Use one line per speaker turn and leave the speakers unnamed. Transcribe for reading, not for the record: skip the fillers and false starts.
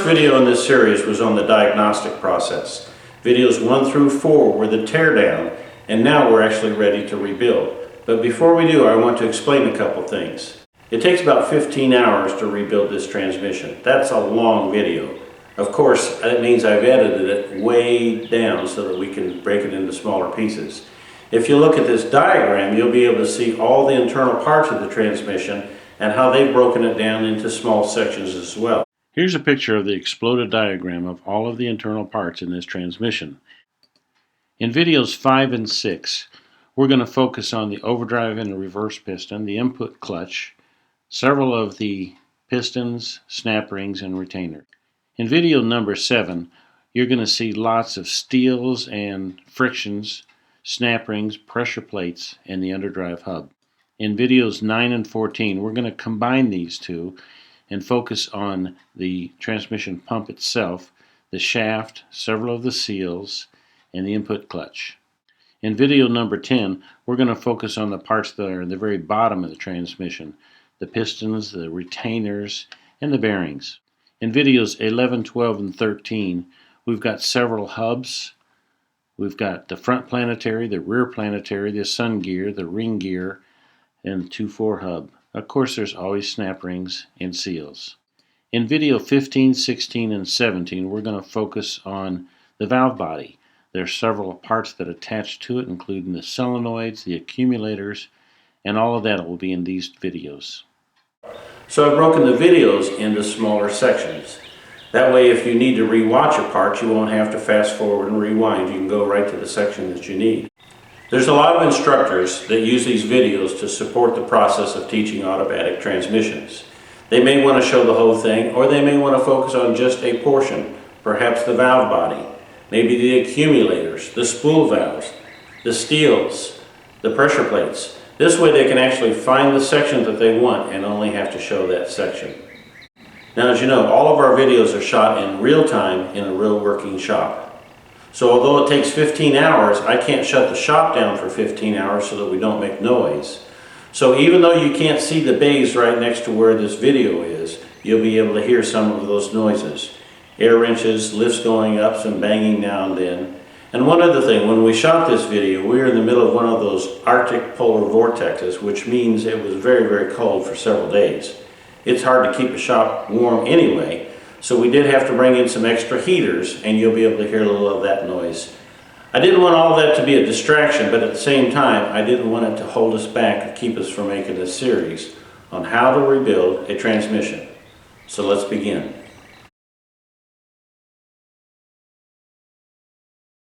video in this series was on the diagnostic process. Videos 1 through 4 were the teardown, and now we're actually ready to rebuild. But before we do, I want to explain a couple things. It takes about 15 hours to rebuild this transmission. That's a long video. Of course, that means I've edited it way down so that we can break it into smaller pieces. If you look at this diagram, you'll be able to see all the internal parts of the transmission and how they've broken it down into small sections as well. Here's a picture of the exploded diagram of all of the internal parts in this transmission. In videos 5 and 6, we're going to focus on the overdrive and reverse piston, the input clutch, several of the pistons, snap rings, and retainers. In video number 7, you're going to see lots of steels and frictions, snap rings, pressure plates, and the underdrive hub. In videos 9 and 14, we're going to combine these two and focus on the transmission pump itself, the shaft, several of the seals, and the input clutch. In video number 10, we're going to focus on the parts that are in the very bottom of the transmission, the pistons, the retainers, and the bearings. In videos 11, 12, and 13, we've got several hubs. We've got the front planetary, the rear planetary, the sun gear, the ring gear, and the 2-4 hub. Of course, there's always snap rings and seals. In video 15, 16, and 17, we're going to focus on the valve body. There are several parts that attach to it, including the solenoids, the accumulators, and all of that will be in these videos. So I've broken the videos into smaller sections. That way, if you need to re-watch a part, you won't have to fast forward and rewind. You can go right to the section that you need. There's a lot of instructors that use these videos to support the process of teaching automatic transmissions. They may want to show the whole thing, or they may want to focus on just a portion, perhaps the valve body, maybe the accumulators, the spool valves, the steels, the pressure plates. This way they can actually find the section that they want and only have to show that section. Now, as you know, all of our videos are shot in real time in a real working shop. So although it takes 15 hours, I can't shut the shop down for 15 hours so that we don't make noise. So even though you can't see the bays right next to where this video is, you'll be able to hear some of those noises. Air wrenches, lifts going up, some banging now and then. And one other thing, when we shot this video, we were in the middle of one of those Arctic polar vortexes, which means it was very, very cold for several days. It's hard to keep a shop warm anyway, so we did have to bring in some extra heaters, and you'll be able to hear a little of that noise. I didn't want all that to be a distraction, but at the same time, I didn't want it to hold us back and keep us from making a series on how to rebuild a transmission. So let's begin.